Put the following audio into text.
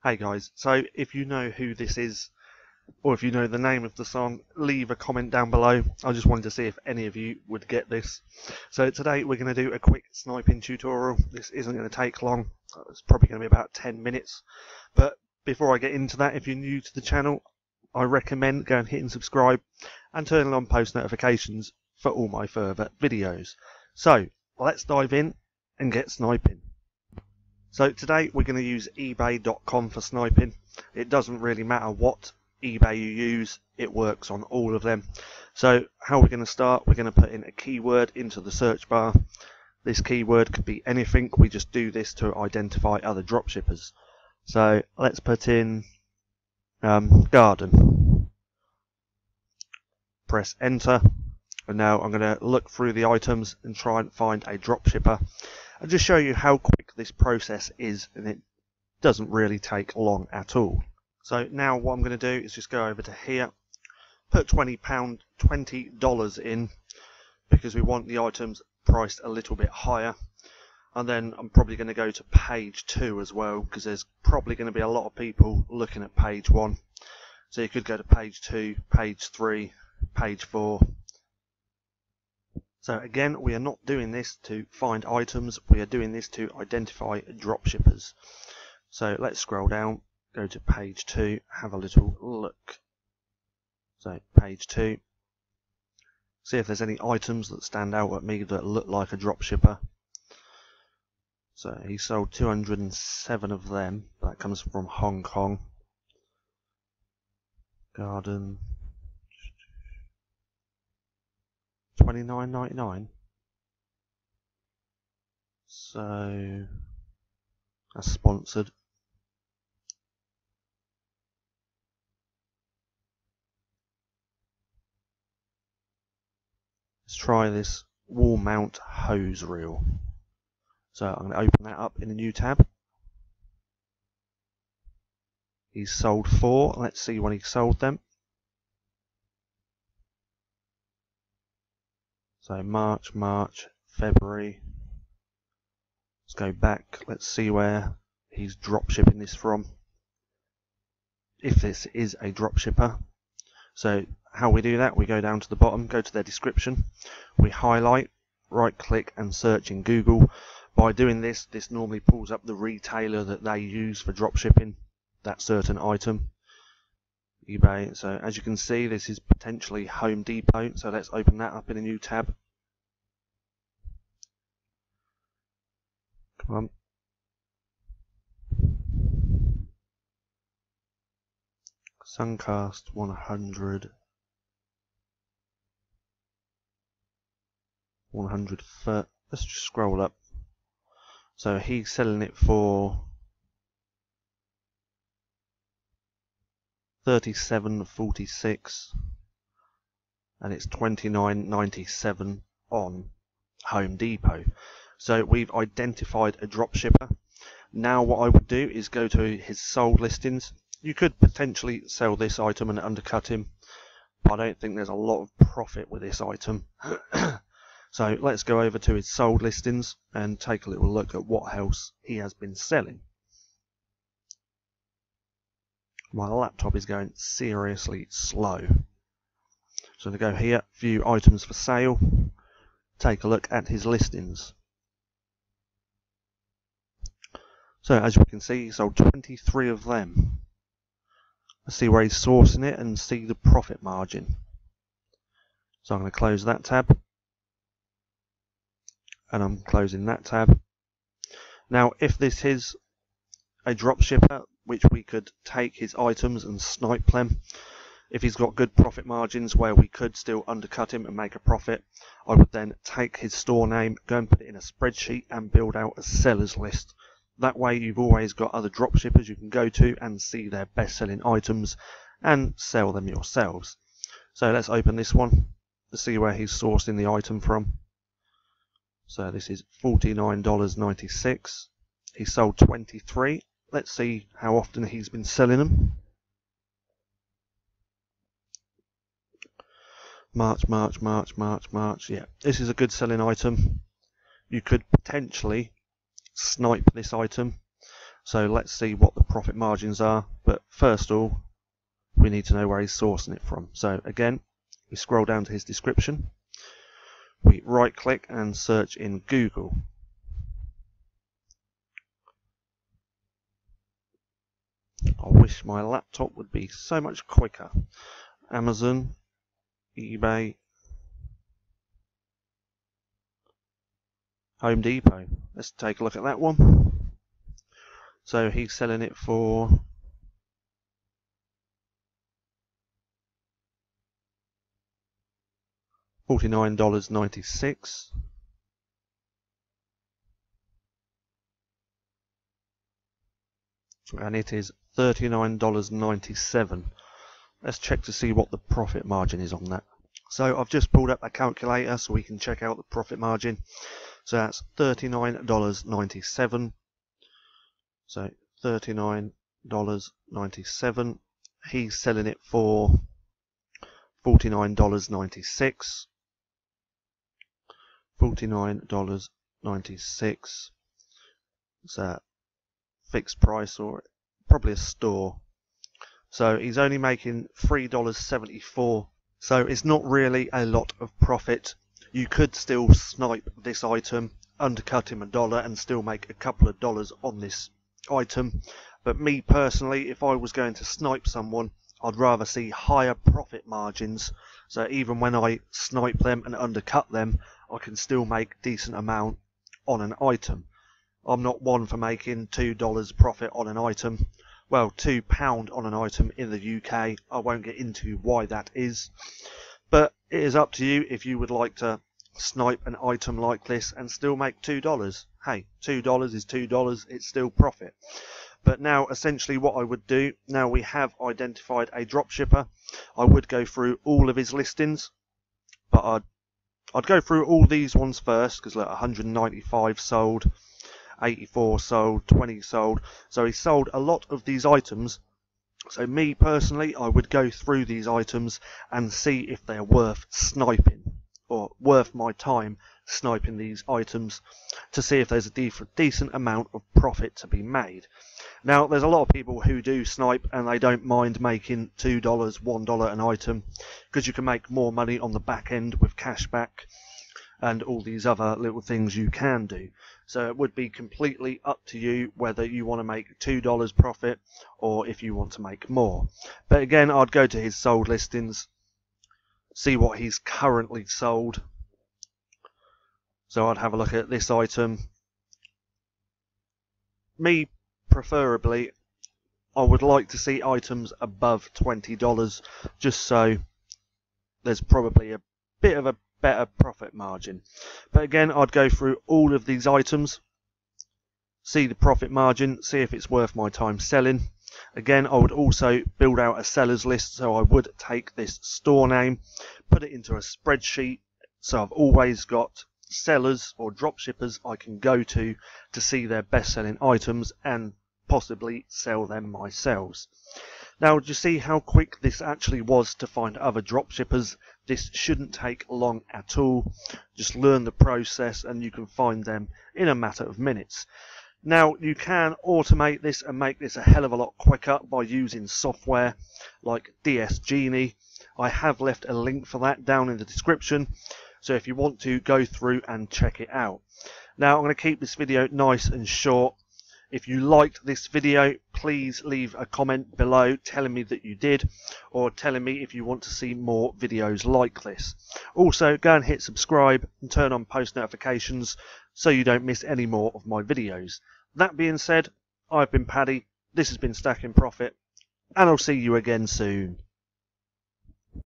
Hey guys, so if you know who this is, or if you know the name of the song, leave a comment down below. I just wanted to see if any of you would get this. So today we're going to do a quick sniping tutorial. This isn't going to take long. It's probably going to be about 10 minutes. But before I get into that, if you're new to the channel, I recommend going and hitting subscribe and turning on post notifications for all my further videos. So let's dive in and get sniping. So today we're going to use eBay.com for sniping. It doesn't really matter what eBay you use, it works on all of them. So how we're going to start, we're going to put in a keyword into the search bar. This keyword could be anything, we just do this to identify other dropshippers. So let's put in garden. Press enter, and now I'm going to look through the items and try and find a dropshipper. I'll just show you how quick this process is, and it doesn't really take long at all. So now what I'm going to do is just go over to here, put $20 in, because we want the items priced a little bit higher. And then I'm probably going to go to page 2 as well, because there's probably going to be a lot of people looking at page 1. So you could go to page 2, page 3, page 4. So again, we are not doing this to find items, we are doing this to identify dropshippers. So let's scroll down, go to page 2, have a little look. So page 2, see if there's any items that stand out at me that look like a dropshipper. So he sold 207 of them, that comes from Hong Kong. Garden, $29.99. So that's sponsored. Let's try this wall mount hose reel. So I'm going to open that up in a new tab. He's sold 4. Let's see when he sold them. So March, February. Let's go back. Let's see where he's drop shipping this from. If this is a drop shipper. So how we do that, we go down to the bottom, go to their description. We highlight, right click and search in Google. By doing this, this normally pulls up the retailer that they use for drop shipping that certain item. eBay. So as you can see, this is potentially Home Depot, so let's open that up in a new tab. Come on. Suncast 100 foot. Let's just scroll up. So he's selling it for $37.46 and it's $29.97 on Home Depot. So we've identified a dropshipper. Now what I would do is go to his sold listings. You could potentially sell this item and undercut him, but I don't think there's a lot of profit with this item. So let's go over to his sold listings and take a little look at what else he has been selling. My laptop is going seriously slow. So to go here, view items for sale, take a look at his listings. So as you can see, he sold 23 of them. Let's see where he's sourcing it and see the profit margin. So I'm going to close that tab. And I'm closing that tab. Now if this is a dropshipper, which we could take his items and snipe them, if he's got good profit margins where we could still undercut him and make a profit, I would then take his store name, go and put it in a spreadsheet and build out a sellers list. That way you've always got other dropshippers you can go to and see their best selling items and sell them yourselves. So let's open this one to see where he's sourcing the item from. So this is $49.96. He sold 23. Let's see how often he's been selling them. March. Yeah, this is a good selling item. You could potentially snipe this item. So let's see what the profit margins are. But first of all, we need to know where he's sourcing it from. So again, we scroll down to his description. We right click and search in Google. I wish my laptop would be so much quicker. Amazon, eBay, Home Depot. Let's take a look at that one. So he's selling it for $49.96. And it is $39.97. Let's check to see what the profit margin is on that. So I've just pulled up a calculator so we can check out the profit margin. So that's $39.97. So $39.97. He's selling it for $49.96. $49.96. So fixed price, or probably a store. So he's only making $3.74. So it's not really a lot of profit. You could still snipe this item, undercut him $1 and still make a couple of dollars on this item. But me personally, if I was going to snipe someone, I'd rather see higher profit margins. So even when I snipe them and undercut them, I can still make decent amount on an item. I'm not one for making $2 profit on an item. Well, £2 on an item in the UK. I won't get into why that is. But it is up to you if you would like to snipe an item like this and still make $2. Hey, $2 is $2. It's still profit. But now, essentially what I would do, now we have identified a dropshipper, I would go through all of his listings. But I'd go through all these ones first, because look, 195 sold. 84 sold, 20 sold. So he sold a lot of these items. So me personally, I would go through these items and see if they're worth sniping, or worth my time sniping these items, to see if there's a decent amount of profit to be made. Now, there's a lot of people who do snipe and they don't mind making $2, $1 an item, because you can make more money on the back end with cashback and all these other little things you can do. So it would be completely up to you whether you want to make $2 profit or if you want to make more. But again, I'd go to his sold listings, see what he's currently sold. So I'd have a look at this item. Me, preferably, I would like to see items above $20, just so there's probably a bit of a better profit margin. But again, I'd go through all of these items, see the profit margin, see if it's worth my time selling. Again, I would also build out a sellers list, so I would take this store name, put it into a spreadsheet, so I've always got sellers or dropshippers I can go to see their best selling items and possibly sell them myself. Now, do you see how quick this actually was to find other dropshippers? This shouldn't take long at all. Just learn the process and you can find them in a matter of minutes. Now, you can automate this and make this a hell of a lot quicker by using software like DS Genie. I have left a link for that down in the description, so if you want to, go through and check it out. Now, I'm going to keep this video nice and short. If you liked this video, please leave a comment below telling me that you did, or telling me if you want to see more videos like this. Also, go and hit subscribe and turn on post notifications so you don't miss any more of my videos. That being said, I've been Paddy, this has been Stacking Profit, and I'll see you again soon.